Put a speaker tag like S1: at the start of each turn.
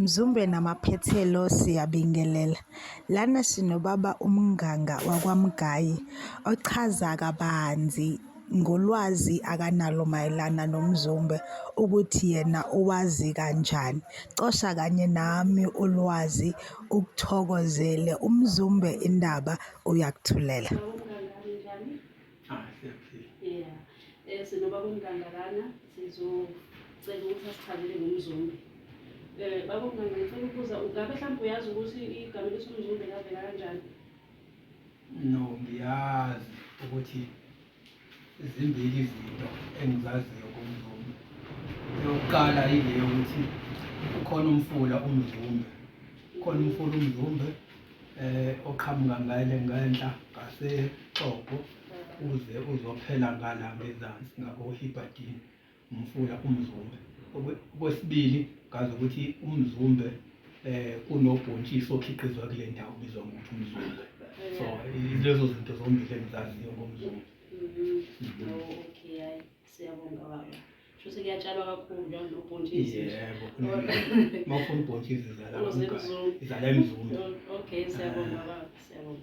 S1: Mzumbe namaphethelo siyabingelela. Lana sinobaba umnganga wakwaMgayi ochaza kabanzi ngolwazi akanalo mayelana nomzumbe ukuthi yena uwazi kanjani. Cosha kanye nami ulwazi ukuthokozele umzumbe indaba uyakuthulela.
S2: Sinobaba umnganga lana sizocela ukuthi asichazele ngomzumbe. Baba umnganga ngifuna ukubuza ungabe mhlawumbe uyazi ukuthi igama lesomzumbe lavela kanjani?
S3: No, ngiyazi ukuthi zimbili izinto engizaziyo ngomzumbe. Eyokuqala ile yokuthi ukhona umfula umzumbe. Ukhona umfula umzumbe oqhamuka ngale ngenhla ngaseXogo uze uzophela ngala ngezansi ngako-Hibhadini, umfula umzumbe. Okwesibili ngazi ukuthi umzumbe kunobhontshisi okhiqizwa kule ndawo ubizwa ngokuthi umzumbe. So ilezo zinto zombili engizaziyo ngomzumbe.
S2: Okay, hayi siyabonga baba. Shuthi kuyatshalwa kakhulu njalo nobhontshisi.
S3: Yebo, uma ufuna ubhontshisi izala emzumbe.
S2: Okay, siyabonga baba, siyabonga.